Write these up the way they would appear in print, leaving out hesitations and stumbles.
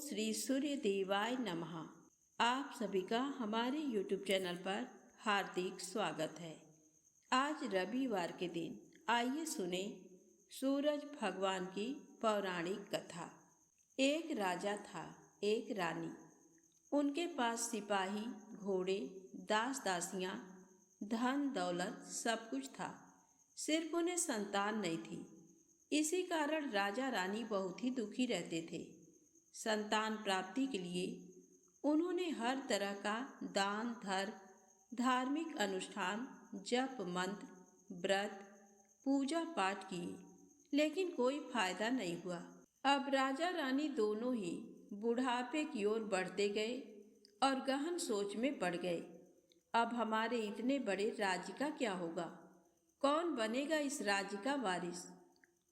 श्री सूर्य देवाय नमः। आप सभी का हमारे YouTube चैनल पर हार्दिक स्वागत है। आज रविवार के दिन आइए सुने सूरज भगवान की पौराणिक कथा। एक राजा था, एक रानी। उनके पास सिपाही, घोड़े, दास दासियां, धन दौलत सब कुछ था, सिर्फ उन्हें संतान नहीं थी। इसी कारण राजा रानी बहुत ही दुखी रहते थे। संतान प्राप्ति के लिए उन्होंने हर तरह का दान धर्म, धार्मिक अनुष्ठान, जप मंत्र, व्रत, पूजा पाठ किए, लेकिन कोई फायदा नहीं हुआ। अब राजा रानी दोनों ही बुढ़ापे की ओर बढ़ते गए और गहन सोच में पड़ गए। अब हमारे इतने बड़े राज्य का क्या होगा? कौन बनेगा इस राज्य का वारिस?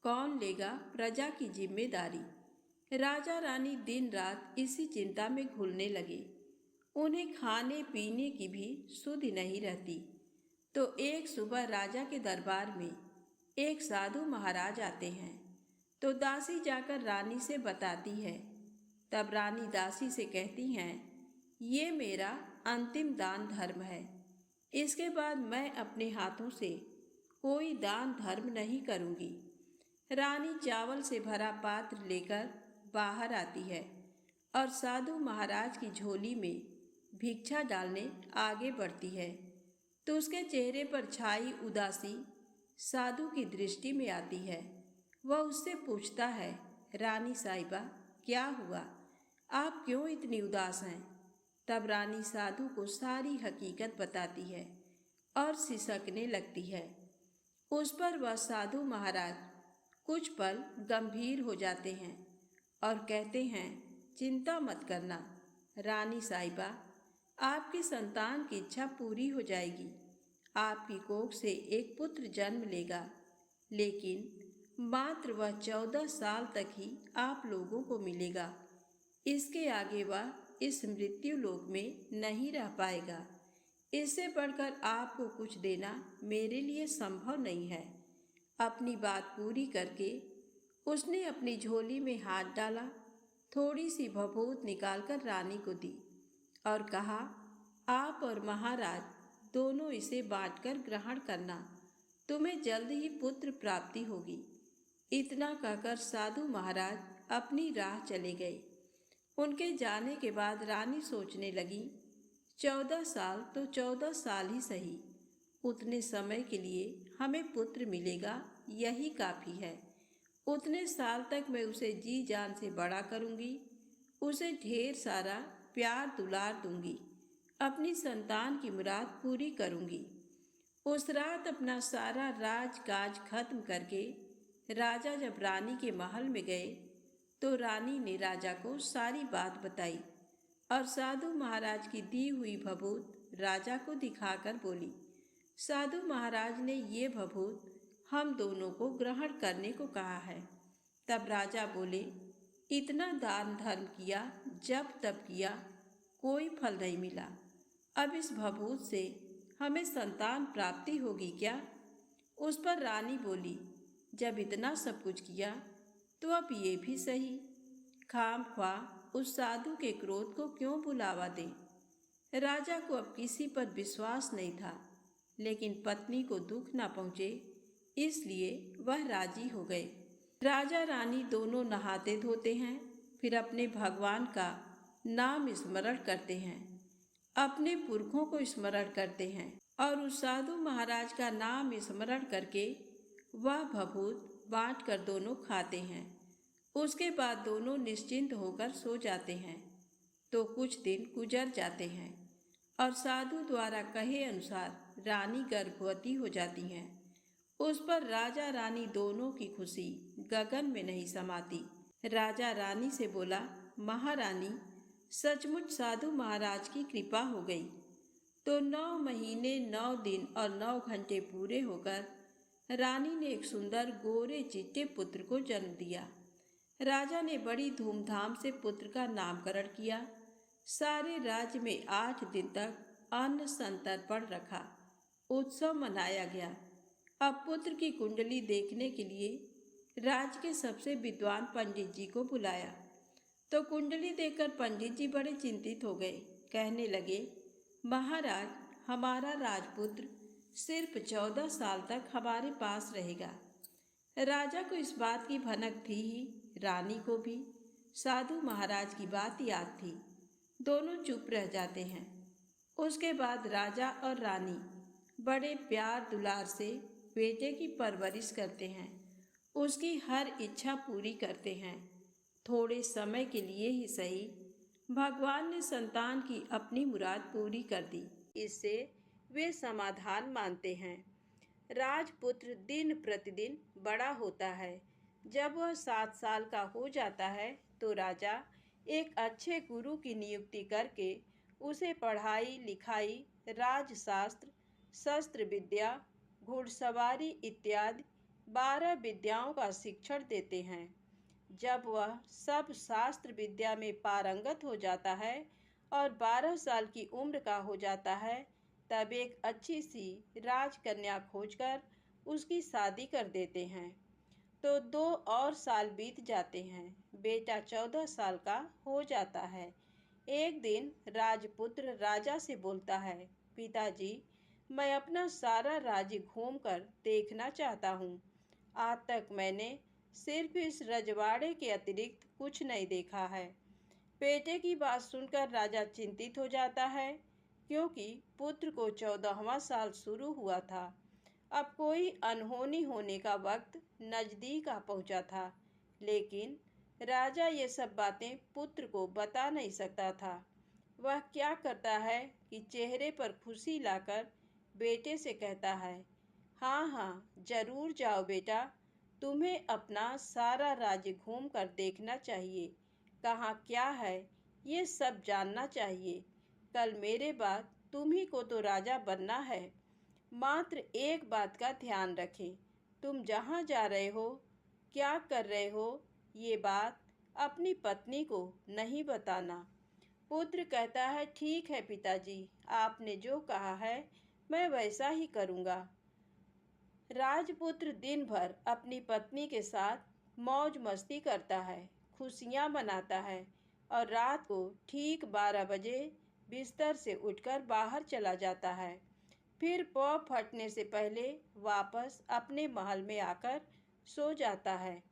कौन लेगा प्रजा की जिम्मेदारी? राजा रानी दिन रात इसी चिंता में घुलने लगे। उन्हें खाने पीने की भी सुध नहीं रहती। तो एक सुबह राजा के दरबार में एक साधु महाराज आते हैं। तो दासी जाकर रानी से बताती है। तब रानी दासी से कहती हैं, ये मेरा अंतिम दान धर्म है। इसके बाद मैं अपने हाथों से कोई दान धर्म नहीं करूँगी। रानी चावल से भरा पात्र लेकर बाहर आती है और साधु महाराज की झोली में भिक्षा डालने आगे बढ़ती है। तो उसके चेहरे पर छाई उदासी साधु की दृष्टि में आती है। वह उससे पूछता है, रानी साहिबा, क्या हुआ? आप क्यों इतनी उदास हैं? तब रानी साधु को सारी हकीकत बताती है और सिसकने लगती है। उस पर वह साधु महाराज कुछ पल गंभीर हो जाते हैं और कहते हैं, चिंता मत करना रानी साहिबा, आपकी संतान की इच्छा पूरी हो जाएगी। आपकी कोख से एक पुत्र जन्म लेगा, लेकिन मात्र वह 14 साल तक ही आप लोगों को मिलेगा। इसके आगे वह इस मृत्यु लोक में नहीं रह पाएगा। इससे बढ़कर आपको कुछ देना मेरे लिए संभव नहीं है। अपनी बात पूरी करके उसने अपनी झोली में हाथ डाला, थोड़ी सी भभूत निकालकर रानी को दी और कहा, आप और महाराज दोनों इसे बांटकर ग्रहण करना, तुम्हें जल्द ही पुत्र प्राप्ति होगी। इतना कहकर साधु महाराज अपनी राह चले गए। उनके जाने के बाद रानी सोचने लगी, 14 साल तो 14 साल ही सही, उतने समय के लिए हमें पुत्र मिलेगा, यही काफ़ी है। उतने साल तक मैं उसे जी जान से बड़ा करूँगी, उसे ढेर सारा प्यार दुलार दूंगी, अपनी संतान की मुराद पूरी करूँगी। उस रात अपना सारा राज काज खत्म करके राजा जब रानी के महल में गए तो रानी ने राजा को सारी बात बताई और साधु महाराज की दी हुई भभूत राजा को दिखाकर बोली, साधु महाराज ने ये भभूत हम दोनों को ग्रहण करने को कहा है। तब राजा बोले, इतना दान धर्म किया, जब तब किया, कोई फल नहीं मिला। अब इस भभूत से हमें संतान प्राप्ति होगी क्या? उस पर रानी बोली, जब इतना सब कुछ किया तो अब ये भी सही, खामख्वाह उस साधु के क्रोध को क्यों बुलावा दें। राजा को अब किसी पर विश्वास नहीं था, लेकिन पत्नी को दुख न पहुँचे इसलिए वह राजी हो गए। राजा रानी दोनों नहाते धोते हैं, फिर अपने भगवान का नाम स्मरण करते हैं, अपने पुरखों को स्मरण करते हैं और उस साधु महाराज का नाम स्मरण करके वह भभूत बांट कर दोनों खाते हैं। उसके बाद दोनों निश्चिंत होकर सो जाते हैं। तो कुछ दिन गुजर जाते हैं और साधु द्वारा कहे अनुसार रानी गर्भवती हो जाती हैं। उस पर राजा रानी दोनों की खुशी गगन में नहीं समाती। राजा रानी से बोला, महारानी, सचमुच साधु महाराज की कृपा हो गई। तो 9 महीने 9 दिन और 9 घंटे पूरे होकर रानी ने एक सुंदर गोरे चिट्टे पुत्र को जन्म दिया। राजा ने बड़ी धूमधाम से पुत्र का नामकरण किया। सारे राज्य में 8 दिन तक अन्न संतर्पण रखा, उत्सव मनाया गया। अब पुत्र की कुंडली देखने के लिए राज्य के सबसे विद्वान पंडित जी को बुलाया। तो कुंडली देखकर पंडित जी बड़े चिंतित हो गए। कहने लगे, महाराज, हमारा राजपुत्र सिर्फ 14 साल तक हमारे पास रहेगा। राजा को इस बात की भनक थी ही, रानी को भी। साधु महाराज की बात याद थी। दोनों चुप रह जाते हैं। उसके बाद राजा और रानी बड़े प्यार दुलार से बेटे की परवरिश करते हैं, उसकी हर इच्छा पूरी करते हैं। थोड़े समय के लिए ही सही, भगवान ने संतान की अपनी मुराद पूरी कर दी। इससे वे समाधान मानते हैं। राजपुत्र दिन प्रतिदिन बड़ा होता है। जब वह 7 साल का हो जाता है तो राजा एक अच्छे गुरु की नियुक्ति करके उसे पढ़ाई लिखाई, राजशास्त्र, शस्त्र विद्या, घुड़सवारी इत्यादि 12 विद्याओं का शिक्षण देते हैं। जब वह सब शास्त्र विद्या में पारंगत हो जाता है और 12 साल की उम्र का हो जाता है, तब एक अच्छी सी राजकन्या खोजकर उसकी शादी कर देते हैं। तो 2 और साल बीत जाते हैं। बेटा 14 साल का हो जाता है। एक दिन राजपुत्र राजा से बोलता है, पिताजी, मैं अपना सारा राज्य घूमकर देखना चाहता हूँ। आज तक मैंने सिर्फ इस रजवाड़े के अतिरिक्त कुछ नहीं देखा है। बेटे की बात सुनकर राजा चिंतित हो जाता है, क्योंकि पुत्र को 14वां साल शुरू हुआ था। अब कोई अनहोनी होने का वक्त नजदीक आ पहुंचा था, लेकिन राजा ये सब बातें पुत्र को बता नहीं सकता था। वह क्या करता है कि चेहरे पर खुशी लाकर बेटे से कहता है, हाँ हाँ, जरूर जाओ बेटा, तुम्हें अपना सारा राज्य घूम कर देखना चाहिए। कहाँ क्या है ये सब जानना चाहिए। कल मेरे बाद तुम्ही को तो राजा बनना है। मात्र एक बात का ध्यान रखें, तुम जहाँ जा रहे हो, क्या कर रहे हो, ये बात अपनी पत्नी को नहीं बताना। पुत्र कहता है, ठीक है पिताजी, आपने जो कहा है मैं वैसा ही करूँगा। राजपुत्र दिन भर अपनी पत्नी के साथ मौज मस्ती करता है, खुशियाँ मनाता है और रात को ठीक 12 बजे बिस्तर से उठकर बाहर चला जाता है। फिर पौ फटने से पहले वापस अपने महल में आकर सो जाता है।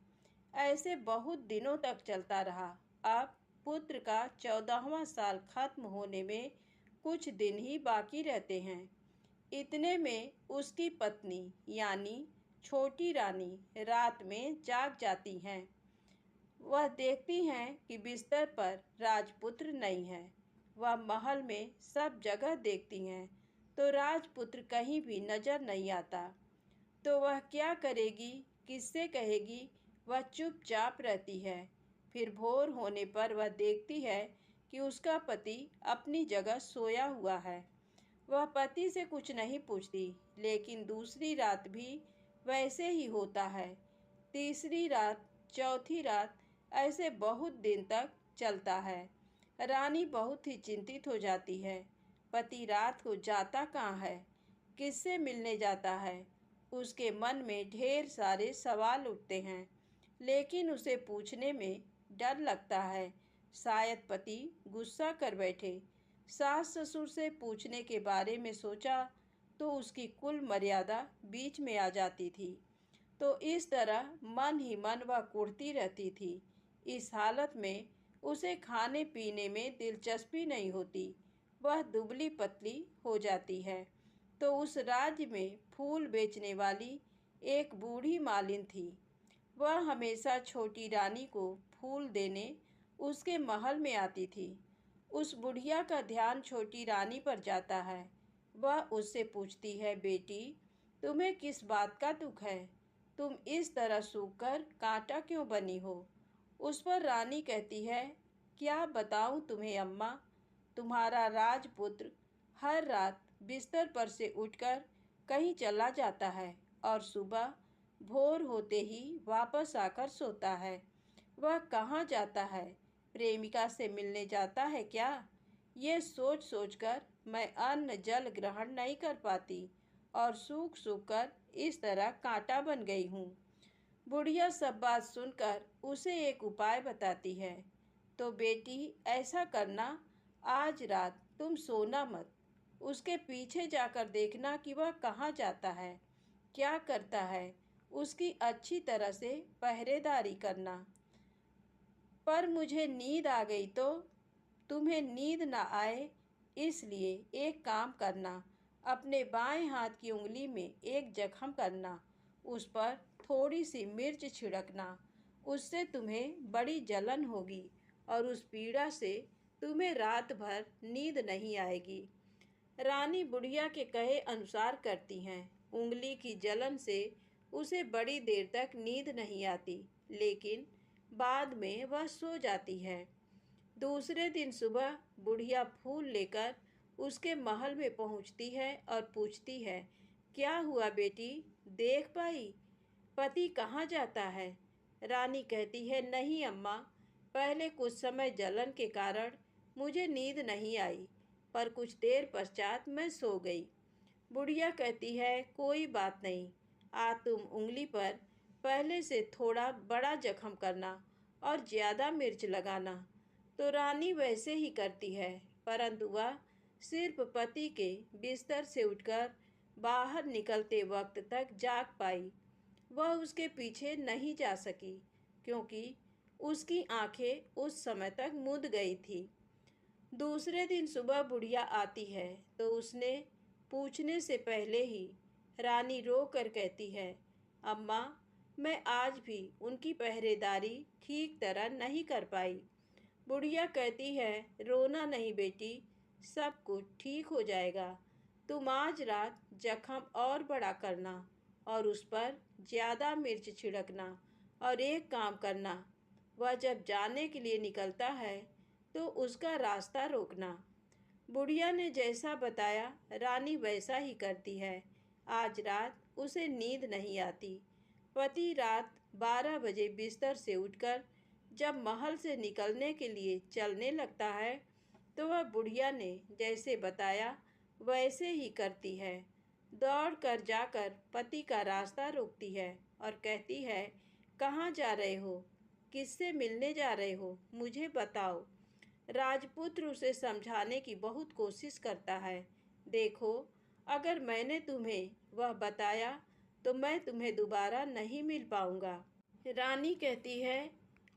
ऐसे बहुत दिनों तक चलता रहा। अब पुत्र का 14वां साल खत्म होने में कुछ दिन ही बाकी रहते हैं। इतने में उसकी पत्नी यानी छोटी रानी रात में जाग जाती हैं। वह देखती हैं कि बिस्तर पर राजपुत्र नहीं है। वह महल में सब जगह देखती हैं, तो राजपुत्र कहीं भी नजर नहीं आता। तो वह क्या करेगी, किससे कहेगी? वह चुपचाप रहती है। फिर भोर होने पर वह देखती है कि उसका पति अपनी जगह सोया हुआ है। वह पति से कुछ नहीं पूछती, लेकिन दूसरी रात भी वैसे ही होता है। तीसरी रात, चौथी रात, ऐसे बहुत दिन तक चलता है। रानी बहुत ही चिंतित हो जाती है। पति रात को जाता कहाँ है, किससे मिलने जाता है? उसके मन में ढेर सारे सवाल उठते हैं, लेकिन उसे पूछने में डर लगता है। शायद पति गुस्सा कर बैठे। सास ससुर से पूछने के बारे में सोचा तो उसकी कुल मर्यादा बीच में आ जाती थी। तो इस तरह मन ही मन वह कुढ़ती रहती थी। इस हालत में उसे खाने पीने में दिलचस्पी नहीं होती। वह दुबली पतली हो जाती है। तो उस राज्य में फूल बेचने वाली एक बूढ़ी मालिन थी। वह हमेशा छोटी रानी को फूल देने उसके महल में आती थी। उस बुढ़िया का ध्यान छोटी रानी पर जाता है। वह उससे पूछती है, बेटी, तुम्हें किस बात का दुख है? तुम इस तरह सूखकर कांटा क्यों बनी हो? उस पर रानी कहती है, क्या बताऊं तुम्हें अम्मा, तुम्हारा राजपुत्र हर रात बिस्तर पर से उठकर कहीं चला जाता है और सुबह भोर होते ही वापस आकर सोता है। वह कहाँ जाता है? प्रेमिका से मिलने जाता है क्या? ये सोच सोचकर मैं अन्न जल ग्रहण नहीं कर पाती और सूख सूख कर इस तरह कांटा बन गई हूँ। बुढ़िया सब बात सुनकर उसे एक उपाय बताती है। तो बेटी ऐसा करना, आज रात तुम सोना मत। उसके पीछे जाकर देखना कि वह कहाँ जाता है, क्या करता है। उसकी अच्छी तरह से पहरेदारी करना। पर मुझे नींद आ गई तो? तुम्हें नींद ना आए इसलिए एक काम करना, अपने बाएं हाथ की उंगली में एक जख्म करना, उस पर थोड़ी सी मिर्च छिड़कना। उससे तुम्हें बड़ी जलन होगी और उस पीड़ा से तुम्हें रात भर नींद नहीं आएगी। रानी बुढ़िया के कहे अनुसार करती हैं। उंगली की जलन से उसे बड़ी देर तक नींद नहीं आती, लेकिन बाद में वह सो जाती है। दूसरे दिन सुबह बुढ़िया फूल लेकर उसके महल में पहुंचती है और पूछती है, क्या हुआ बेटी, देख पाई? पति कहाँ जाता है? रानी कहती है, नहीं अम्मा, पहले कुछ समय जलन के कारण मुझे नींद नहीं आई, पर कुछ देर पश्चात मैं सो गई। बुढ़िया कहती है, कोई बात नहीं, आज तुम उंगली पर पहले से थोड़ा बड़ा जख्म करना और ज़्यादा मिर्च लगाना। तो रानी वैसे ही करती है, परंतु वह सिर्फ पति के बिस्तर से उठकर बाहर निकलते वक्त तक जाग पाई। वह उसके पीछे नहीं जा सकी, क्योंकि उसकी आंखें उस समय तक मूंद गई थी। दूसरे दिन सुबह बुढ़िया आती है तो उसने पूछने से पहले ही रानी रो कर कहती है, अम्मा, मैं आज भी उनकी पहरेदारी ठीक तरह नहीं कर पाई। बुढ़िया कहती है, रोना नहीं बेटी, सब कुछ ठीक हो जाएगा। तुम आज रात जख्म और बड़ा करना और उस पर ज़्यादा मिर्च छिड़कना, और एक काम करना, वह जब जाने के लिए निकलता है तो उसका रास्ता रोकना। बुढ़िया ने जैसा बताया रानी वैसा ही करती है। आज रात उसे नींद नहीं आती। पति रात 12 बजे बिस्तर से उठकर जब महल से निकलने के लिए चलने लगता है तो वह बुढ़िया ने जैसे बताया वैसे ही करती है। दौड़ कर जाकर पति का रास्ता रोकती है और कहती है, कहाँ जा रहे हो, किससे मिलने जा रहे हो, मुझे बताओ। राजपुत्र उसे समझाने की बहुत कोशिश करता है। देखो, अगर मैंने तुम्हें वह बताया तो मैं तुम्हें दोबारा नहीं मिल पाऊंगा। रानी कहती है,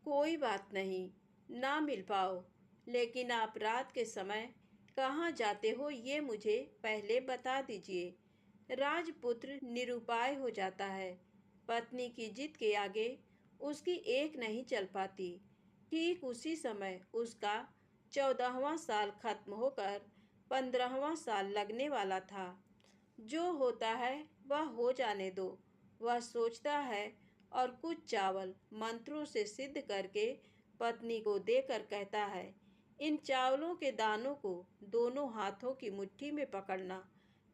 कोई बात नहीं, ना मिल पाओ, लेकिन आप रात के समय कहाँ जाते हो ये मुझे पहले बता दीजिए। राजपुत्र निरुपाय हो जाता है। पत्नी की जिद के आगे उसकी एक नहीं चल पाती। ठीक उसी समय उसका 14वां साल खत्म होकर 15वां साल लगने वाला था। जो होता है वह हो जाने दो, वह सोचता है, और कुछ चावल मंत्रों से सिद्ध करके पत्नी को देकर कहता है, इन चावलों के दानों को दोनों हाथों की मुट्ठी में पकड़ना।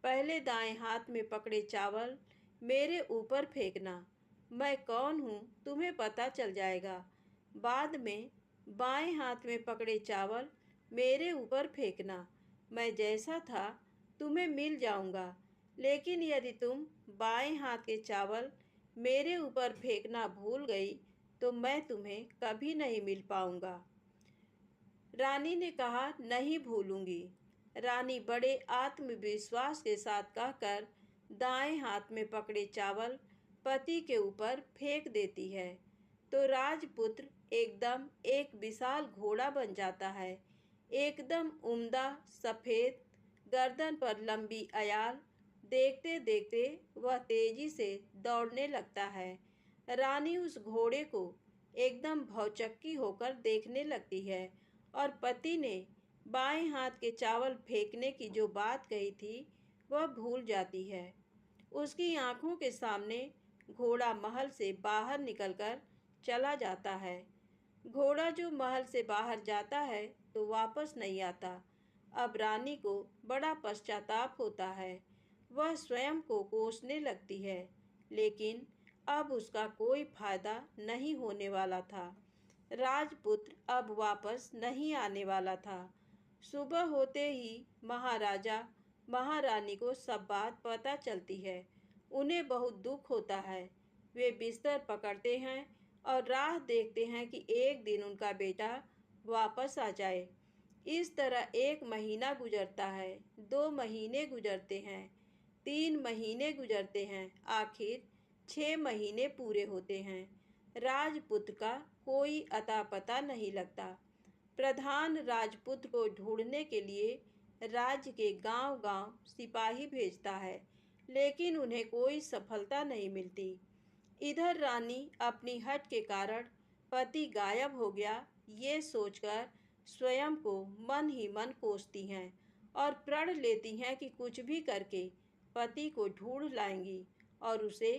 पहले दाएं हाथ में पकड़े चावल मेरे ऊपर फेंकना। मैं कौन हूँ तुम्हें पता चल जाएगा। बाद में बाएं हाथ में पकड़े चावल मेरे ऊपर फेंकना। मैं जैसा था तुम्हें मिल जाऊंगा, लेकिन यदि तुम बाएं हाथ के चावल मेरे ऊपर फेंकना भूल गई तो मैं तुम्हें कभी नहीं मिल पाऊंगा। रानी ने कहा, नहीं भूलूंगी। रानी बड़े आत्मविश्वास के साथ कहकर दाएं हाथ में पकड़े चावल पति के ऊपर फेंक देती है तो राजपुत्र एकदम एक विशाल घोड़ा बन जाता है। एकदम उम्दा, सफ़ेद, गर्दन पर लंबी अयाल। देखते देखते वह तेजी से दौड़ने लगता है। रानी उस घोड़े को एकदम भौचक्की होकर देखने लगती है और पति ने बाएं हाथ के चावल फेंकने की जो बात कही थी वह भूल जाती है। उसकी आंखों के सामने घोड़ा महल से बाहर निकलकर चला जाता है। घोड़ा जो महल से बाहर जाता है तो वापस नहीं आता। अब रानी को बड़ा पश्चाताप होता है। वह स्वयं को कोसने लगती है, लेकिन अब उसका कोई फायदा नहीं होने वाला था। राजपुत्र अब वापस नहीं आने वाला था। सुबह होते ही महाराजा महारानी को सब बात पता चलती है। उन्हें बहुत दुख होता है। वे बिस्तर पकड़ते हैं और राह देखते हैं कि एक दिन उनका बेटा वापस आ जाए। इस तरह 1 महीना गुजरता है, 2 महीने गुजरते हैं, 3 महीने गुजरते हैं, आखिर 6 महीने पूरे होते हैं। राजपुत्र का कोई अता पता नहीं लगता। प्रधान राजपुत्र को ढूंढने के लिए राज्य के गांव-गांव सिपाही भेजता है, लेकिन उन्हें कोई सफलता नहीं मिलती। इधर रानी अपनी हठ के कारण पति गायब हो गया ये सोचकर स्वयं को मन ही मन कोसती हैं और प्रण लेती हैं कि कुछ भी करके पति को ढूंढ लाएंगी और उसे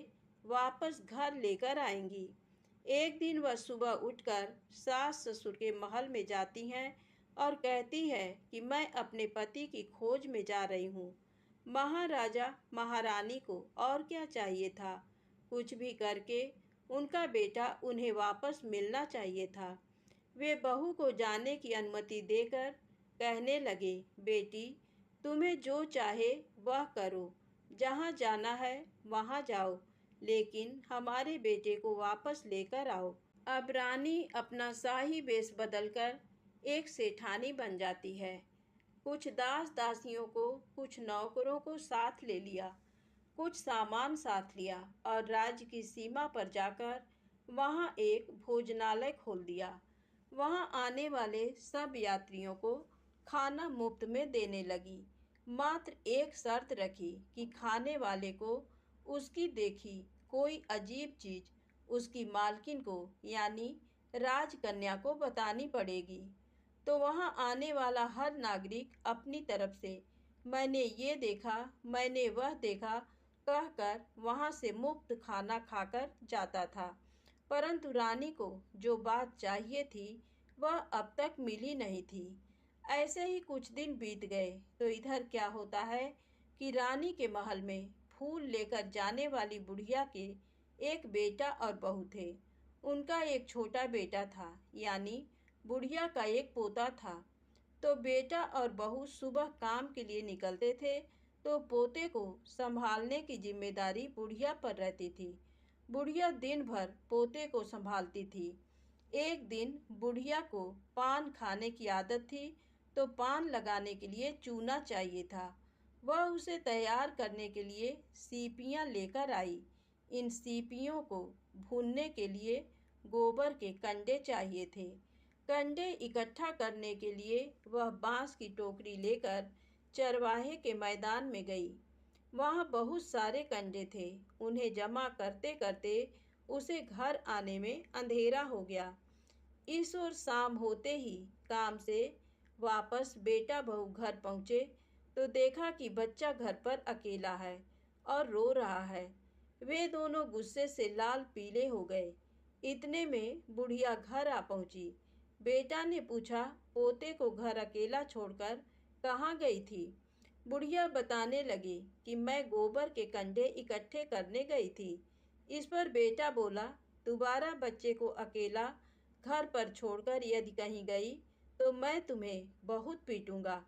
वापस घर लेकर आएंगी। एक दिन वह सुबह उठकर सास ससुर के महल में जाती हैं और कहती है कि मैं अपने पति की खोज में जा रही हूँ। महाराजा महारानी को और क्या चाहिए था, कुछ भी करके उनका बेटा उन्हें वापस मिलना चाहिए था। वे बहू को जाने की अनुमति देकर कहने लगे, बेटी तुम्हें जो चाहे वह करो, जहाँ जाना है वहाँ जाओ, लेकिन हमारे बेटे को वापस लेकर आओ। अब रानी अपना शाही वेश बदलकर एक सेठानी बन जाती है। कुछ दास दासियों को, कुछ नौकरों को साथ ले लिया, कुछ सामान साथ लिया और राज्य की सीमा पर जाकर वहाँ एक भोजनालय खोल दिया। वहाँ आने वाले सब यात्रियों को खाना मुफ्त में देने लगी। मात्र एक शर्त रखी कि खाने वाले को उसकी देखी कोई अजीब चीज उसकी मालकिन को यानी राजकन्या को बतानी पड़ेगी। तो वहाँ आने वाला हर नागरिक अपनी तरफ से मैंने ये देखा, मैंने वह देखा कहकर वहाँ से मुफ्त खाना खाकर जाता था। परंतु रानी को जो बात चाहिए थी वह अब तक मिली नहीं थी। ऐसे ही कुछ दिन बीत गए तो इधर क्या होता है कि रानी के महल में फूल लेकर जाने वाली बुढ़िया के एक बेटा और बहू थे। उनका एक छोटा बेटा था, यानी बुढ़िया का एक पोता था। तो बेटा और बहू सुबह काम के लिए निकलते थे तो पोते को संभालने की जिम्मेदारी बुढ़िया पर रहती थी। बुढ़िया दिन भर पोते को संभालती थी। एक दिन बुढ़िया को पान खाने की आदत थी तो पान लगाने के लिए चूना चाहिए था। वह उसे तैयार करने के लिए सीपियाँ लेकर आई। इन सीपियों को भूनने के लिए गोबर के कंडे चाहिए थे। कंडे इकट्ठा करने के लिए वह बांस की टोकरी लेकर चरवाहे के मैदान में गई। वहाँ बहुत सारे कंडे थे। उन्हें जमा करते करते उसे घर आने में अंधेरा हो गया। इस ओर शाम होते ही काम से वापस बेटा बहू घर पहुँचे तो देखा कि बच्चा घर पर अकेला है और रो रहा है। वे दोनों गुस्से से लाल पीले हो गए। इतने में बुढ़िया घर आ पहुंची। बेटा ने पूछा, पोते को घर अकेला छोड़कर कहाँ गई थी? बुढ़िया बताने लगी कि मैं गोबर के कंडे इकट्ठे करने गई थी। इस पर बेटा बोला, दोबारा बच्चे को अकेला घर पर छोड़कर यदि कहीं गई तो मैं तुम्हें बहुत पीटूंगा।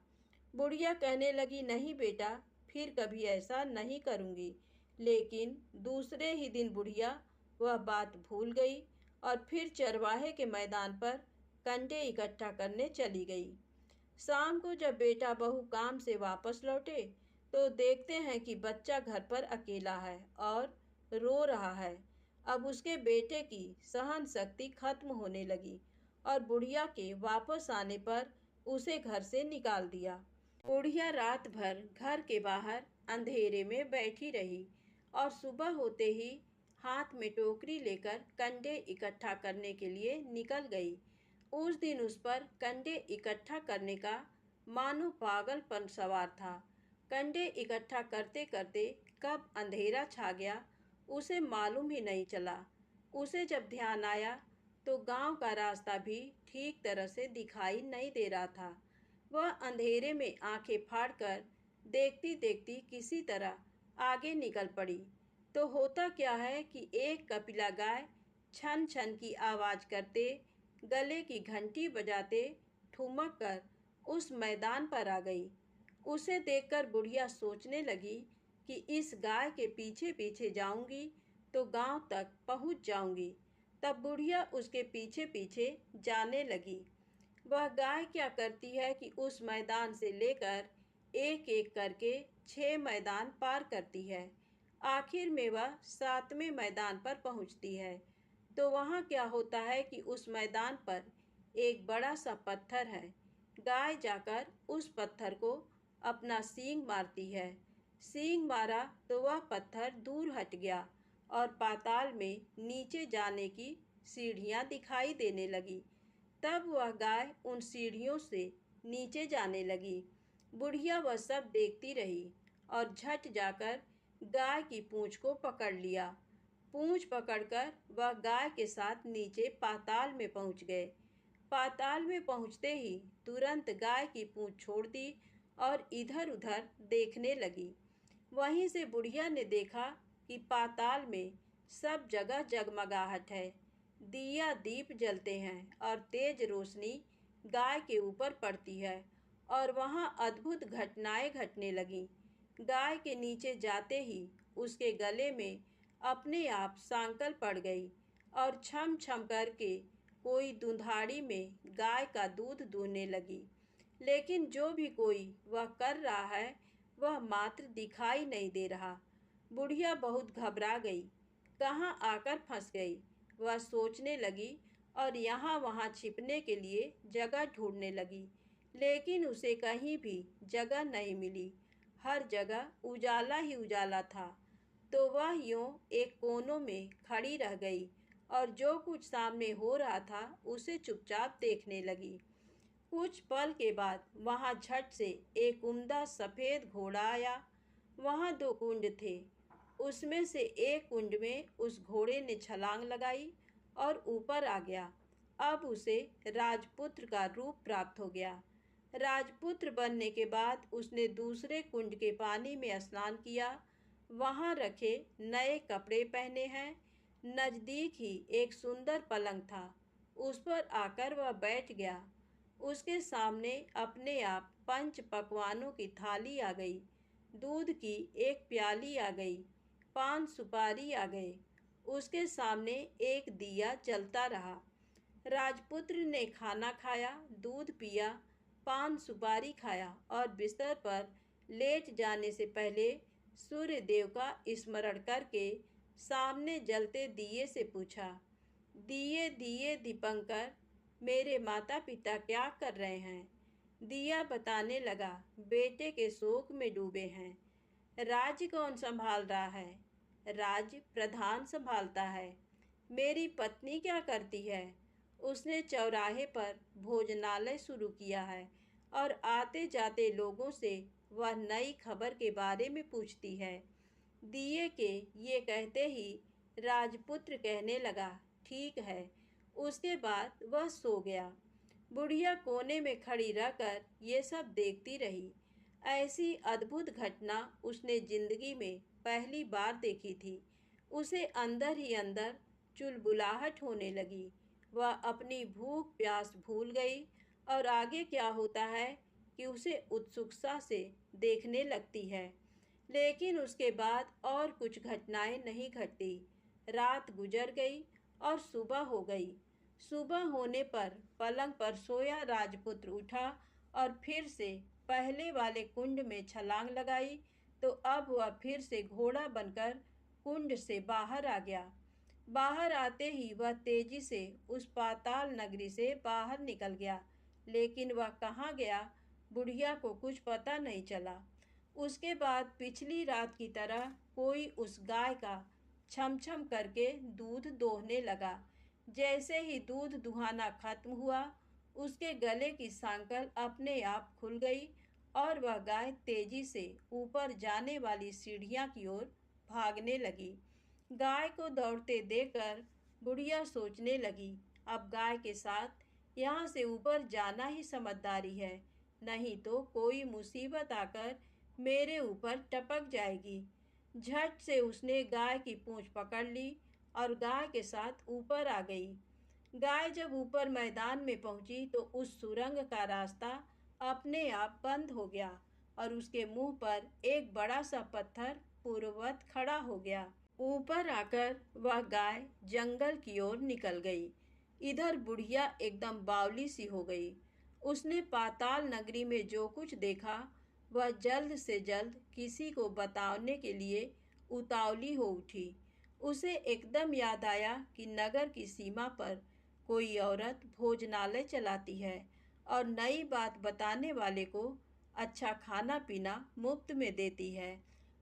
बुढ़िया कहने लगी, नहीं बेटा, फिर कभी ऐसा नहीं करूंगी। लेकिन दूसरे ही दिन बुढ़िया वह बात भूल गई और फिर चरवाहे के मैदान पर कंडे इकट्ठा करने चली गई। शाम को जब बेटा बहू काम से वापस लौटे तो देखते हैं कि बच्चा घर पर अकेला है और रो रहा है। अब उसके बेटे की सहन शक्ति खत्म होने लगी और बुढ़िया के वापस आने पर उसे घर से निकाल दिया। बुढ़िया रात भर घर के बाहर अंधेरे में बैठी रही और सुबह होते ही हाथ में टोकरी लेकर कंडे इकट्ठा करने के लिए निकल गई। उस दिन उस पर कंडे इकट्ठा करने का मानो पागलपन सवार था। कंडे इकट्ठा करते करते कब अंधेरा छा गया उसे मालूम ही नहीं चला। उसे जब ध्यान आया तो गांव का रास्ता भी ठीक तरह से दिखाई नहीं दे रहा था। वह अंधेरे में आंखें फाड़कर देखती देखती किसी तरह आगे निकल पड़ी। तो होता क्या है कि एक कपिला गाय छन छन की आवाज करते, गले की घंटी बजाते ठुमक कर उस मैदान पर आ गई। उसे देखकर बुढ़िया सोचने लगी कि इस गाय के पीछे पीछे जाऊंगी तो गांव तक पहुंच जाऊंगी। तब बुढ़िया उसके पीछे पीछे जाने लगी। वह गाय क्या करती है कि उस मैदान से लेकर एक एक करके 6 मैदान पार करती है। आखिर में वह 7वें मैदान पर पहुंचती है। तो वहां क्या होता है कि उस मैदान पर एक बड़ा सा पत्थर है। गाय जाकर उस पत्थर को अपना सींग मारती है। सींग मारा तो वह पत्थर दूर हट गया और पाताल में नीचे जाने की सीढ़ियां दिखाई देने लगी। तब वह गाय उन सीढ़ियों से नीचे जाने लगी। बुढ़िया वह सब देखती रही और झट जाकर गाय की पूंछ को पकड़ लिया। पूंछ पकड़कर वह गाय के साथ नीचे पाताल में पहुंच गए। पाताल में पहुंचते ही तुरंत गाय की पूंछ छोड़ दी और इधर उधर देखने लगी। वहीं से बुढ़िया ने देखा कि पाताल में सब जगह जगमगाहट है। दिया दीप जलते हैं और तेज रोशनी गाय के ऊपर पड़ती है और वहां अद्भुत घटनाएं घटने लगीं। गाय के नीचे जाते ही उसके गले में अपने आप सांकल पड़ गई और छम छम करके कोई दुधाड़ी में गाय का दूध दूहने लगी। लेकिन जो भी कोई वह कर रहा है वह मात्र दिखाई नहीं दे रहा। बुढ़िया बहुत घबरा गई, कहाँ आकर फंस गई। वह सोचने लगी और यहाँ वहाँ छिपने के लिए जगह ढूंढने लगी, लेकिन उसे कहीं भी जगह नहीं मिली। हर जगह उजाला ही उजाला था। तो वह यूं एक कोनों में खड़ी रह गई और जो कुछ सामने हो रहा था उसे चुपचाप देखने लगी। कुछ पल के बाद वहां झट से एक उम्दा सफेद घोड़ा आया। वहां 2 कुंड थे। उसमें से एक कुंड में उस घोड़े ने छलांग लगाई और ऊपर आ गया। अब उसे राजपुत्र का रूप प्राप्त हो गया। राजपुत्र बनने के बाद उसने दूसरे कुंड के पानी में स्नान किया। वहां रखे नए कपड़े पहने हैं। नजदीक ही एक सुंदर पलंग था। उस पर आकर वह बैठ गया। उसके सामने अपने आप 5 पकवानों की थाली आ गई। दूध की एक प्याली आ गई। पान सुपारी आ गए। उसके सामने एक दिया जलता रहा। राजपुत्र ने खाना खाया, दूध पिया, पान सुपारी खाया और बिस्तर पर लेट जाने से पहले सूर्य देव का स्मरण करके सामने जलते दिए से पूछा, दिए दिए दीपंकर, मेरे माता पिता क्या कर रहे हैं? दिया बताने लगा, बेटे के शोक में डूबे हैं। राज्य कौन संभाल रहा है? राज्य प्रधान संभालता है। मेरी पत्नी क्या करती है? उसने चौराहे पर भोजनालय शुरू किया है और आते जाते लोगों से वह नई खबर के बारे में पूछती है। दिए के ये कहते ही राजपुत्र कहने लगा, ठीक है। उसके बाद वह सो गया। बुढ़िया कोने में खड़ी रहकर ये सब देखती रही। ऐसी अद्भुत घटना उसने जिंदगी में पहली बार देखी थी। उसे अंदर ही अंदर चुलबुलाहट होने लगी। वह अपनी भूख प्यास भूल गई और आगे क्या होता है कि उसे उत्सुकता से देखने लगती है। लेकिन उसके बाद और कुछ घटनाएं नहीं घटती। रात गुजर गई और सुबह हो गई। सुबह होने पर पलंग पर सोया राजपुत्र उठा और फिर से पहले वाले कुंड में छलांग लगाई। तो अब वह फिर से घोड़ा बनकर कुंड से बाहर आ गया। बाहर आते ही वह तेजी से उस पाताल नगरी से बाहर निकल गया। लेकिन वह कहाँ गया, बुढ़िया को कुछ पता नहीं चला। उसके बाद पिछली रात की तरह कोई उस गाय का छम छम करके दूध दोहने लगा। जैसे ही दूध दुहाना खत्म हुआ, उसके गले की सांकल अपने आप खुल गई और वह गाय तेजी से ऊपर जाने वाली सीढ़ियां की ओर भागने लगी। गाय को दौड़ते देखकर बुढ़िया सोचने लगी, अब गाय के साथ यहाँ से ऊपर जाना ही समझदारी है, नहीं तो कोई मुसीबत आकर मेरे ऊपर टपक जाएगी। झट से उसने गाय की पूंछ पकड़ ली और गाय के साथ ऊपर आ गई। गाय जब ऊपर मैदान में पहुंची तो उस सुरंग का रास्ता अपने आप बंद हो गया और उसके मुंह पर एक बड़ा सा पत्थर पूर्ववत खड़ा हो गया। ऊपर आकर वह गाय जंगल की ओर निकल गई। इधर बुढ़िया एकदम बावली सी हो गई। उसने पाताल नगरी में जो कुछ देखा वह जल्द से जल्द किसी को बताने के लिए उतावली हो उठी। उसे एकदम याद आया कि नगर की सीमा पर कोई औरत भोजनालय चलाती है और नई बात बताने वाले को अच्छा खाना पीना मुफ्त में देती है।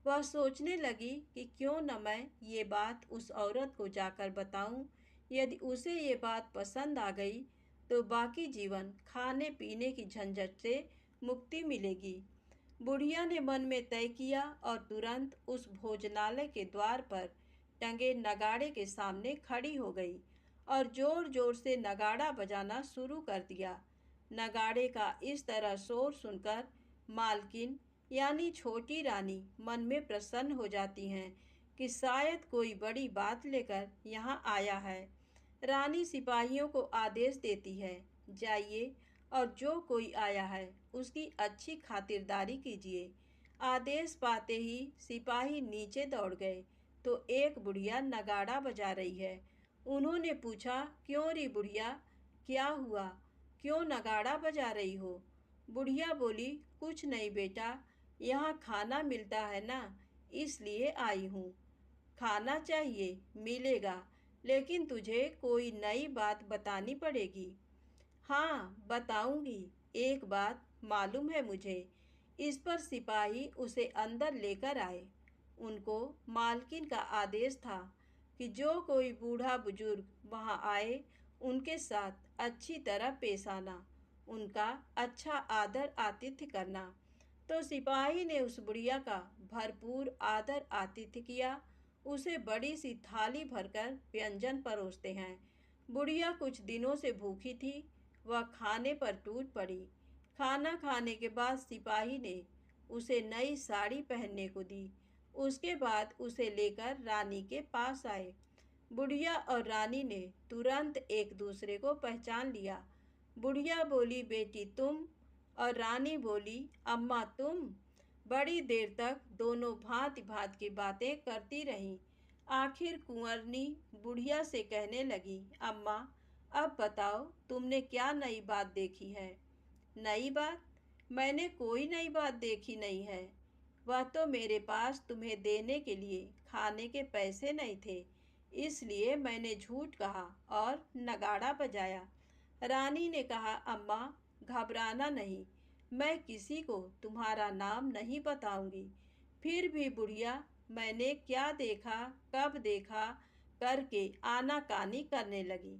वह सोचने लगी कि क्यों न मैं ये बात उस औरत को जाकर बताऊं। यदि उसे ये बात पसंद आ गई तो बाकी जीवन खाने पीने की झंझट से मुक्ति मिलेगी। बुढ़िया ने मन में तय किया और तुरंत उस भोजनालय के द्वार पर टंगे नगाड़े के सामने खड़ी हो गई और जोर जोर से नगाड़ा बजाना शुरू कर दिया। नगाड़े का इस तरह शोर सुनकर मालकिन यानी छोटी रानी मन में प्रसन्न हो जाती हैं कि शायद कोई बड़ी बात लेकर यहाँ आया है। रानी सिपाहियों को आदेश देती है, जाइए और जो कोई आया है उसकी अच्छी खातिरदारी कीजिए। आदेश पाते ही सिपाही नीचे दौड़ गए तो एक बुढ़िया नगाड़ा बजा रही है। उन्होंने पूछा, क्यों री बुढ़िया, क्या हुआ, क्यों नगाड़ा बजा रही हो? बुढ़िया बोली, कुछ नहीं बेटा, यहाँ खाना मिलता है ना, इसलिए आई हूँ। खाना चाहिए, मिलेगा, लेकिन तुझे कोई नई बात बतानी पड़ेगी। हाँ बताऊंगी, एक बात मालूम है मुझे। इस पर सिपाही उसे अंदर लेकर आए। उनको मालकिन का आदेश था कि जो कोई बूढ़ा बुजुर्ग वहाँ आए उनके साथ अच्छी तरह पेश आना, उनका अच्छा आदर आतिथ्य करना। तो सिपाही ने उस बुढ़िया का भरपूर आदर आतिथ्य किया। उसे बड़ी सी थाली भरकर व्यंजन परोसते हैं। बुढ़िया कुछ दिनों से भूखी थी, वह खाने पर टूट पड़ी। खाना खाने के बाद सिपाही ने उसे नई साड़ी पहनने को दी। उसके बाद उसे लेकर रानी के पास आए। बुढ़िया और रानी ने तुरंत एक दूसरे को पहचान लिया। बुढ़िया बोली, बेटी तुम? और रानी बोली, अम्मा तुम? बड़ी देर तक दोनों भांति भांति की बातें करती रहीं। आखिर कुंवरनी बुढ़िया से कहने लगी, अम्मा अब बताओ तुमने क्या नई बात देखी है? नई बात? मैंने कोई नई बात देखी नहीं है। वह तो मेरे पास तुम्हें देने के लिए खाने के पैसे नहीं थे, इसलिए मैंने झूठ कहा और नगाड़ा बजाया। रानी ने कहा, अम्मा घबराना नहीं, मैं किसी को तुम्हारा नाम नहीं बताऊंगी। फिर भी बुढ़िया मैंने क्या देखा, कब देखा करके आनाकानी करने लगी।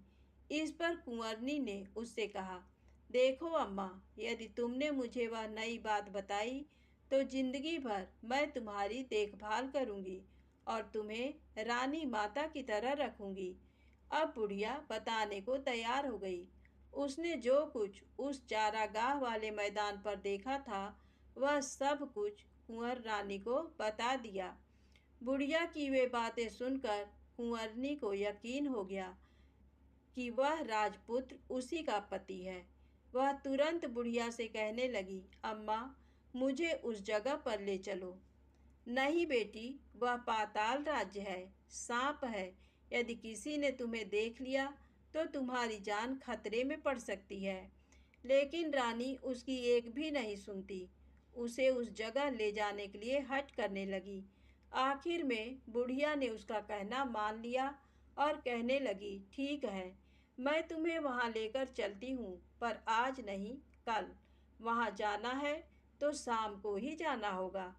इस पर कुंवरनी ने उससे कहा, देखो अम्मा, यदि तुमने मुझे वह नई बात बताई तो जिंदगी भर मैं तुम्हारी देखभाल करूंगी और तुम्हें रानी माता की तरह रखूंगी। अब बुढ़िया बताने को तैयार हो गई। उसने जो कुछ उस चारागाह वाले मैदान पर देखा था वह सब कुछ कुंवर रानी को बता दिया। बुढ़िया की वे बातें सुनकर कुंवरनी को यकीन हो गया कि वह राजपुत्र उसी का पति है। वह तुरंत बुढ़िया से कहने लगी, अम्मा मुझे उस जगह पर ले चलो। नहीं बेटी, वह पाताल राज्य है, सांप है। यदि किसी ने तुम्हें देख लिया तो तुम्हारी जान खतरे में पड़ सकती है। लेकिन रानी उसकी एक भी नहीं सुनती। उसे उस जगह ले जाने के लिए हठ करने लगी। आखिर में बुढ़िया ने उसका कहना मान लिया और कहने लगी, ठीक है, मैं तुम्हें वहाँ लेकर चलती हूँ, पर आज नहीं कल। वहाँ जाना है तो शाम को ही जाना होगा।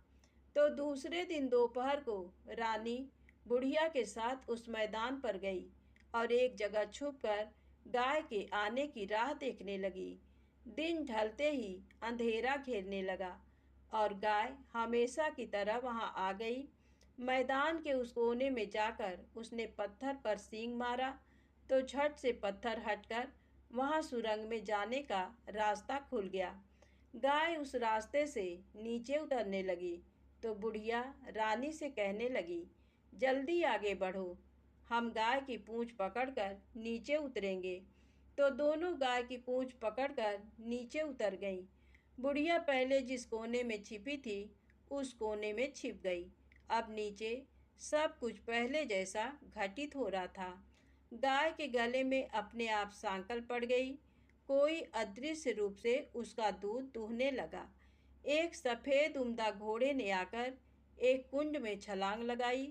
तो दूसरे दिन दोपहर को रानी बुढ़िया के साथ उस मैदान पर गई और एक जगह छुपकर गाय के आने की राह देखने लगी। दिन ढलते ही अंधेरा घेरने लगा और गाय हमेशा की तरह वहां आ गई। मैदान के उस कोने में जाकर उसने पत्थर पर सींग मारा तो झट से पत्थर हटकर वहां सुरंग में जाने का रास्ता खुल गया। गाय उस रास्ते से नीचे उतरने लगी तो बुढ़िया रानी से कहने लगी, जल्दी आगे बढ़ो, हम गाय की पूंछ पकड़कर नीचे उतरेंगे। तो दोनों गाय की पूंछ पकड़कर नीचे उतर गईं। बुढ़िया पहले जिस कोने में छिपी थी उस कोने में छिप गई। अब नीचे सब कुछ पहले जैसा घटित हो रहा था। गाय के गले में अपने आप सांकल पड़ गई। कोई अदृश्य रूप से उसका दूध दूहने लगा। एक सफ़ेद उम्दा घोड़े ने आकर एक कुंड में छलांग लगाई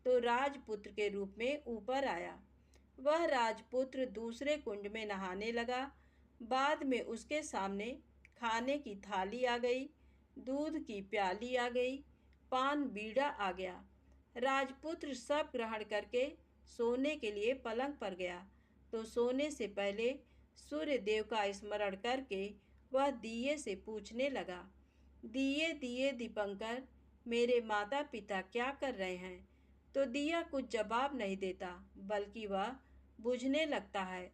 तो राजपुत्र के रूप में ऊपर आया। वह राजपुत्र दूसरे कुंड में नहाने लगा। बाद में उसके सामने खाने की थाली आ गई, दूध की प्याली आ गई, पान बीड़ा आ गया। राजपुत्र सब ग्रहण करके सोने के लिए पलंग पर गया तो सोने से पहले सूर्य देव का स्मरण करके वह दिए से पूछने लगा, दिए दिए दीपंकर, मेरे माता पिता क्या कर रहे हैं? तो दिया कुछ जवाब नहीं देता, बल्कि वह बुझने लगता है।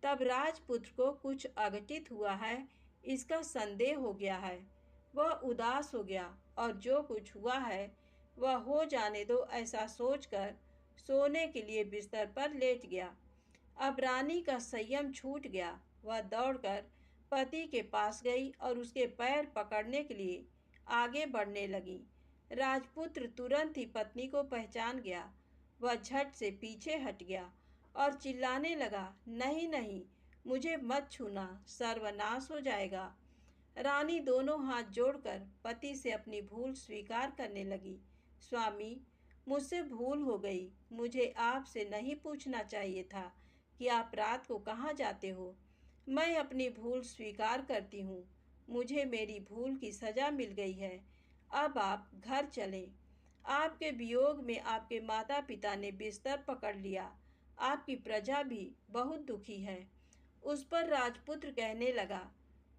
तब राजपुत्र को कुछ अघटित हुआ है, इसका संदेह हो गया है। वह उदास हो गया और जो कुछ हुआ है वह हो जाने दो ऐसा सोचकर सोने के लिए बिस्तर पर लेट गया। अब रानी का संयम छूट गया। वह दौड़कर पति के पास गई और उसके पैर पकड़ने के लिए आगे बढ़ने लगी। राजपुत्र तुरंत ही पत्नी को पहचान गया। वह झट से पीछे हट गया और चिल्लाने लगा, नहीं नहीं, मुझे मत छूना, सर्वनाश हो जाएगा। रानी दोनों हाथ जोड़कर पति से अपनी भूल स्वीकार करने लगी। स्वामी, मुझसे भूल हो गई। मुझे आपसे नहीं पूछना चाहिए था कि आप रात को कहाँ जाते हो। मैं अपनी भूल स्वीकार करती हूँ। मुझे मेरी भूल की सज़ा मिल गई है। अब आप घर चलें। आपके वियोग में आपके माता पिता ने बिस्तर पकड़ लिया। आपकी प्रजा भी बहुत दुखी है। उस पर राजपुत्र कहने लगा,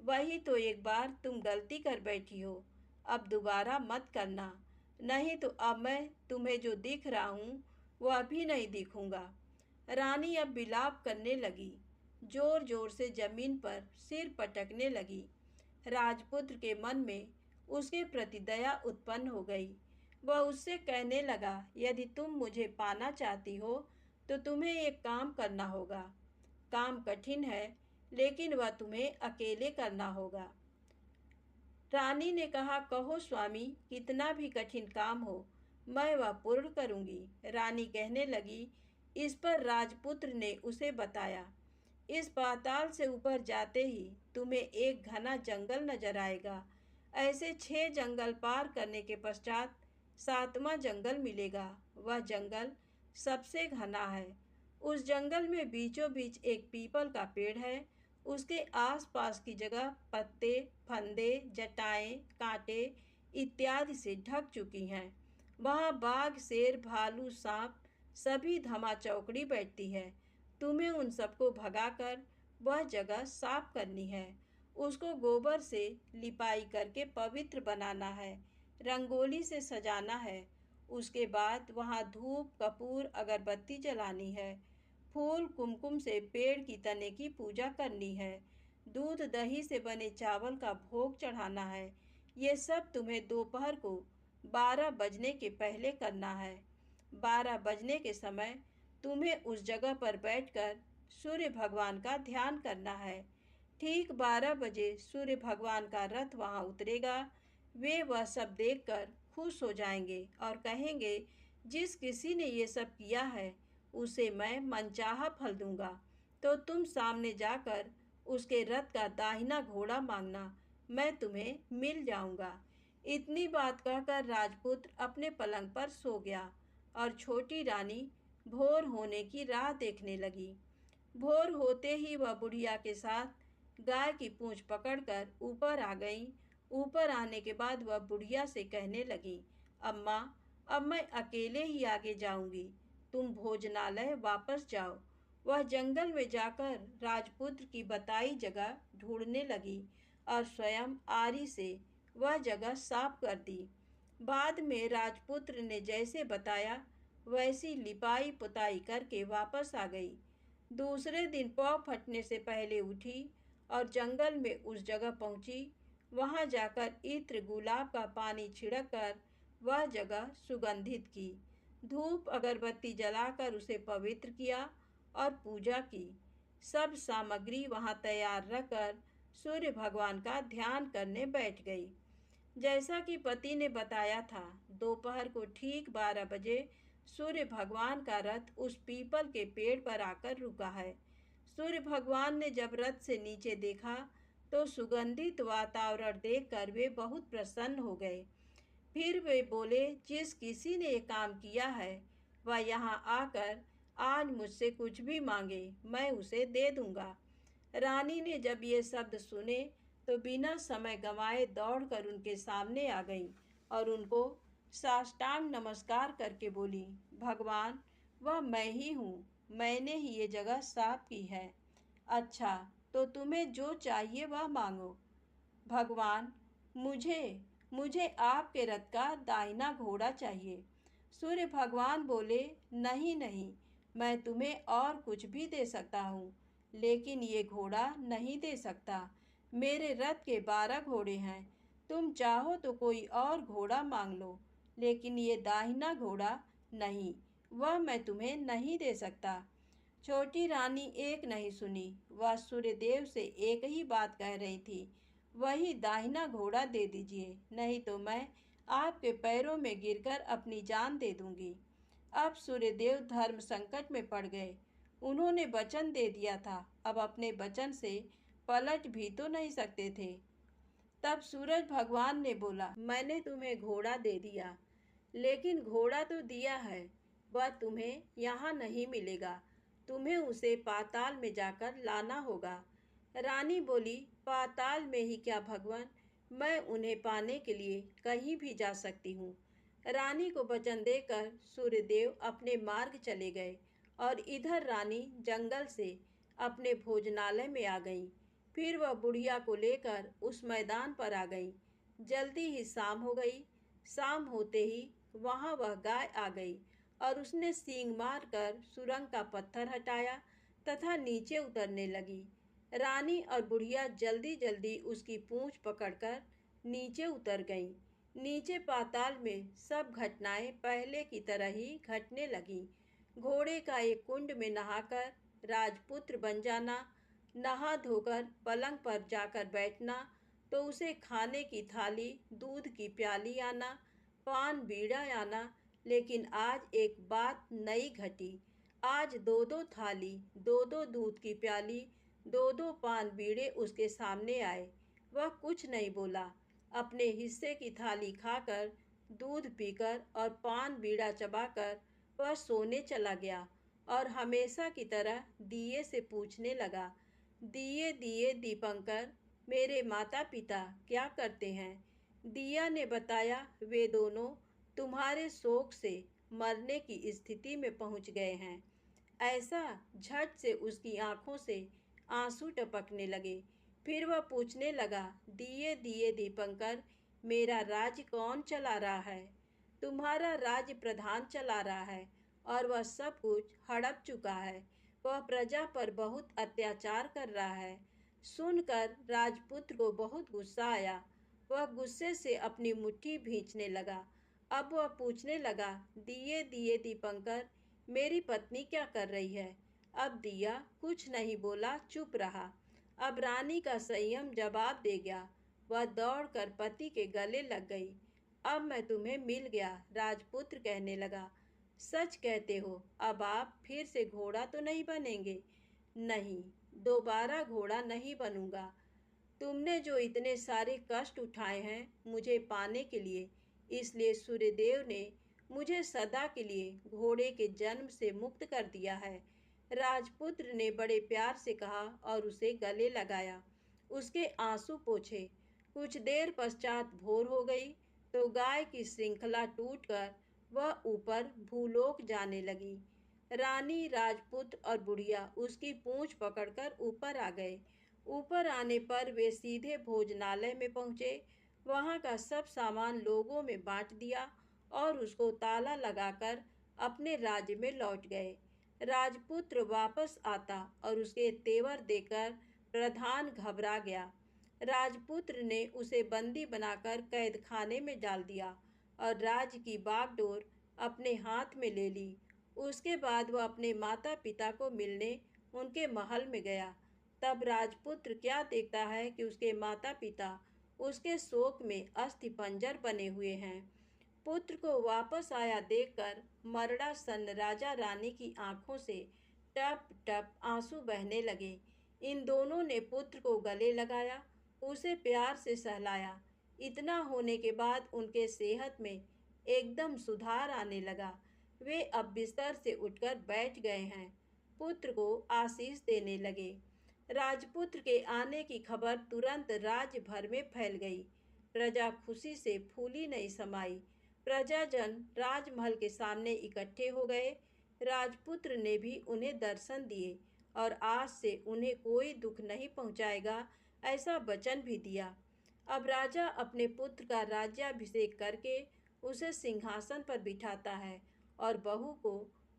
वही तो एक बार तुम गलती कर बैठी हो, अब दोबारा मत करना, नहीं तो अब मैं तुम्हें जो दिख रहा हूँ वह भी नहीं दिखूंगा। रानी अब विलाप करने लगी, जोर जोर से जमीन पर सिर पटकने लगी। राजपुत्र के मन में उसके प्रति दया उत्पन्न हो गई। वह उससे कहने लगा, यदि तुम मुझे पाना चाहती हो तो तुम्हें एक काम करना होगा। काम कठिन है, लेकिन वह तुम्हें अकेले करना होगा। रानी ने कहा, कहो स्वामी, कितना भी कठिन काम हो, मैं वह पूर्ण करूंगी। रानी कहने लगी। इस पर राजपुत्र ने उसे बताया, इस पाताल से ऊपर जाते ही तुम्हें एक घना जंगल नजर आएगा। ऐसे 6 जंगल पार करने के पश्चात 7वां जंगल मिलेगा। वह जंगल सबसे घना है। उस जंगल में बीचों बीच एक पीपल का पेड़ है। उसके आसपास की जगह पत्ते, फंदे, जटाएं, कांटे इत्यादि से ढक चुकी हैं। वहाँ बाघ, शेर, भालू, सांप सभी धमा चौकड़ी बैठती है। तुम्हें उन सबको भगाकर वह जगह साफ करनी है। उसको गोबर से लिपाई करके पवित्र बनाना है, रंगोली से सजाना है। उसके बाद वहाँ धूप, कपूर, अगरबत्ती जलानी है। फूल कुमकुम से पेड़ की तने की पूजा करनी है। दूध दही से बने चावल का भोग चढ़ाना है। ये सब तुम्हें दोपहर को 12 बजने के पहले करना है। 12 बजने के समय तुम्हें उस जगह पर बैठकर सूर्य भगवान का ध्यान करना है। ठीक 12 बजे सूर्य भगवान का रथ वहाँ उतरेगा। वे वह सब देखकर खुश हो जाएंगे और कहेंगे, जिस किसी ने ये सब किया है उसे मैं मनचाहा फल दूंगा। तो तुम सामने जाकर उसके रथ का दाहिना घोड़ा मांगना, मैं तुम्हें मिल जाऊंगा। इतनी बात कहकर राजपुत्र अपने पलंग पर सो गया और छोटी रानी भोर होने की राह देखने लगी। भोर होते ही वह बुढ़िया के साथ गाय की पूंछ पकड़कर ऊपर आ गई। ऊपर आने के बाद वह बुढ़िया से कहने लगी, अम्मा, अब मैं अकेले ही आगे जाऊंगी, तुम भोजनालय वापस जाओ। वह जंगल में जाकर राजपुत्र की बताई जगह ढूंढने लगी और स्वयं आरी से वह जगह साफ कर दी। बाद में राजपुत्र ने जैसे बताया वैसी लिपाई पुताई करके वापस आ गई। दूसरे दिन पौ फटने से पहले उठी और जंगल में उस जगह पहुंची। वहां जाकर इत्र, गुलाब का पानी छिड़क कर वह जगह सुगंधित की। धूप अगरबत्ती जलाकर उसे पवित्र किया और पूजा की। सब सामग्री वहां तैयार रखकर सूर्य भगवान का ध्यान करने बैठ गई। जैसा कि पति ने बताया था, दोपहर को ठीक 12 बजे सूर्य भगवान का रथ उस पीपल के पेड़ पर आकर रुका है। सूर्य भगवान ने जब रथ से नीचे देखा तो सुगंधित वातावरण देखकर वे बहुत प्रसन्न हो गए। फिर वे बोले, जिस किसी ने ये काम किया है वह यहाँ आकर आज मुझसे कुछ भी मांगे, मैं उसे दे दूंगा। रानी ने जब ये शब्द सुने तो बिना समय गंवाए दौड़कर उनके सामने आ गई और उनको साष्टांग नमस्कार करके बोली, भगवान, वह मैं ही हूँ, मैंने ही ये जगह साफ की है। अच्छा, तो तुम्हें जो चाहिए वह मांगो। भगवान, मुझे मुझे आपके रथ का दाहिना घोड़ा चाहिए। सूर्य भगवान बोले, नहीं नहीं, मैं तुम्हें और कुछ भी दे सकता हूँ, लेकिन ये घोड़ा नहीं दे सकता। मेरे रथ के 12 घोड़े हैं, तुम चाहो तो कोई और घोड़ा मांग लो, लेकिन ये दाहिना घोड़ा नहीं, वह मैं तुम्हें नहीं दे सकता। छोटी रानी एक नहीं सुनी, वह सूर्यदेव से एक ही बात कह रही थी, वही दाहिना घोड़ा दे दीजिए, नहीं तो मैं आपके पैरों में गिरकर अपनी जान दे दूंगी। अब सूर्यदेव धर्म संकट में पड़ गए। उन्होंने वचन दे दिया था, अब अपने वचन से पलट भी तो नहीं सकते थे। तब सूरज भगवान ने बोला, मैंने तुम्हें घोड़ा दे दिया, लेकिन घोड़ा तो दिया है, वह तुम्हें यहाँ नहीं मिलेगा, तुम्हें उसे पाताल में जाकर लाना होगा। रानी बोली, पाताल में ही क्या भगवान, मैं उन्हें पाने के लिए कहीं भी जा सकती हूँ। रानी को वचन देकर सूर्यदेव अपने मार्ग चले गए और इधर रानी जंगल से अपने भोजनालय में आ गई। फिर वह बुढ़िया को लेकर उस मैदान पर आ गई। जल्दी ही शाम हो गई। शाम होते ही वहाँ वह गाय आ गई और उसने सींग मारकर सुरंग का पत्थर हटाया तथा नीचे उतरने लगी। रानी और बुढ़िया जल्दी जल्दी उसकी पूंछ पकड़कर नीचे उतर गईं। नीचे पाताल में सब घटनाएं पहले की तरह ही घटने लगीं। घोड़े का एक कुंड में नहाकर राजपुत्र बन जाना, नहा धोकर पलंग पर जाकर बैठना, तो उसे खाने की थाली, दूध की प्याली आना, पान बीड़ा आना। लेकिन आज एक बात नई घटी। आज दो दो थाली, दो दो दूध की प्याली, दो दो पान बीड़े उसके सामने आए। वह कुछ नहीं बोला। अपने हिस्से की थाली खाकर, दूध पीकर और पान बीड़ा चबाकर वह सोने चला गया और हमेशा की तरह दिए से पूछने लगा, दिए दिए दीपंकर, मेरे माता पिता क्या करते हैं? दिया ने बताया, वे दोनों तुम्हारे शोक से मरने की स्थिति में पहुंच गए हैं। ऐसा झट से उसकी आंखों से आंसू टपकने लगे। फिर वह पूछने लगा, दिए दिए दीपंकर, मेरा राज्य कौन चला रहा है? तुम्हारा राज्य प्रधान चला रहा है और वह सब कुछ हड़प चुका है। वह प्रजा पर बहुत अत्याचार कर रहा है। सुनकर राजपुत्र को बहुत गुस्सा आया। वह गुस्से से अपनी मुट्ठी भींचने लगा। अब वह पूछने लगा, दिए दिए दीपंकर, मेरी पत्नी क्या कर रही है? अब दिया कुछ नहीं बोला, चुप रहा। अब रानी का संयम जवाब दे गया। वह दौड़कर पति के गले लग गई। अब मैं तुम्हें मिल गया, राजपुत्र कहने लगा। सच कहते हो, अब आप फिर से घोड़ा तो नहीं बनेंगे? नहीं, दोबारा घोड़ा नहीं बनूंगा। तुमने जो इतने सारे कष्ट उठाए हैं मुझे पाने के लिए, इसलिए सूर्यदेव ने मुझे सदा के लिए घोड़े के जन्म से मुक्त कर दिया है। राजपुत्र ने बड़े प्यार से कहा और उसे गले लगाया, उसके आंसू पोंछे। कुछ देर पश्चात भोर हो गई तो गाय की श्रृंखला टूटकर वह ऊपर भूलोक जाने लगी। रानी, राजपुत्र और बुढ़िया उसकी पूंछ पकड़कर ऊपर आ गए। ऊपर आने पर वे सीधे भोजनालय में पहुंचे। वहां का सब सामान लोगों में बांट दिया और उसको ताला लगाकर अपने राज्य में लौट गए। राजपुत्र वापस आता और उसके तेवर देकर प्रधान घबरा गया। राजपुत्र ने उसे बंदी बनाकर कैद खाने में डाल दिया और राज्य की बागडोर अपने हाथ में ले ली। उसके बाद वह अपने माता पिता को मिलने उनके महल में गया। तब राजपुत्र क्या देखता है कि उसके माता पिता उसके शोक में अस्थिपंजर बने हुए हैं। पुत्र को वापस आया देखकर मरड़ा सन्न राजा रानी की आंखों से टप टप आंसू बहने लगे। इन दोनों ने पुत्र को गले लगाया, उसे प्यार से सहलाया। इतना होने के बाद उनके सेहत में एकदम सुधार आने लगा। वे अब बिस्तर से उठकर बैठ गए हैं। पुत्र को आशीष देने लगे। राजपुत्र के आने की खबर तुरंत राज्य भर में फैल गई। प्रजा खुशी से फूली नहीं समाई। प्रजाजन राजमहल के सामने इकट्ठे हो गए। राजपुत्र ने भी उन्हें दर्शन दिए और आज से उन्हें कोई दुख नहीं पहुंचाएगा, ऐसा वचन भी दिया। अब राजा अपने पुत्र का राज्याभिषेक करके उसे सिंहासन पर बिठाता है और बहू को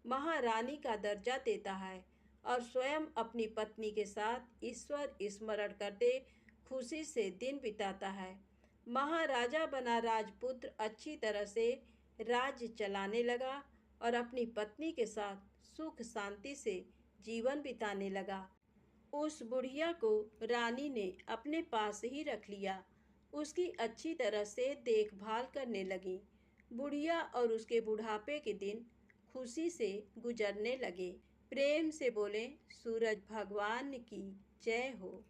महारानी का दर्जा देता है और स्वयं अपनी पत्नी के साथ ईश्वर स्मरण करते खुशी से दिन बिताता है। महाराजा बना राजपुत्र अच्छी तरह से राज्य चलाने लगा और अपनी पत्नी के साथ सुख शांति से जीवन बिताने लगा। उस बुढ़िया को रानी ने अपने पास ही रख लिया। उसकी अच्छी तरह से देखभाल करने लगी। बुढ़िया और उसके बुढ़ापे के दिन खुशी से गुजरने लगे। प्रेम से बोले सूरज भगवान की जय हो।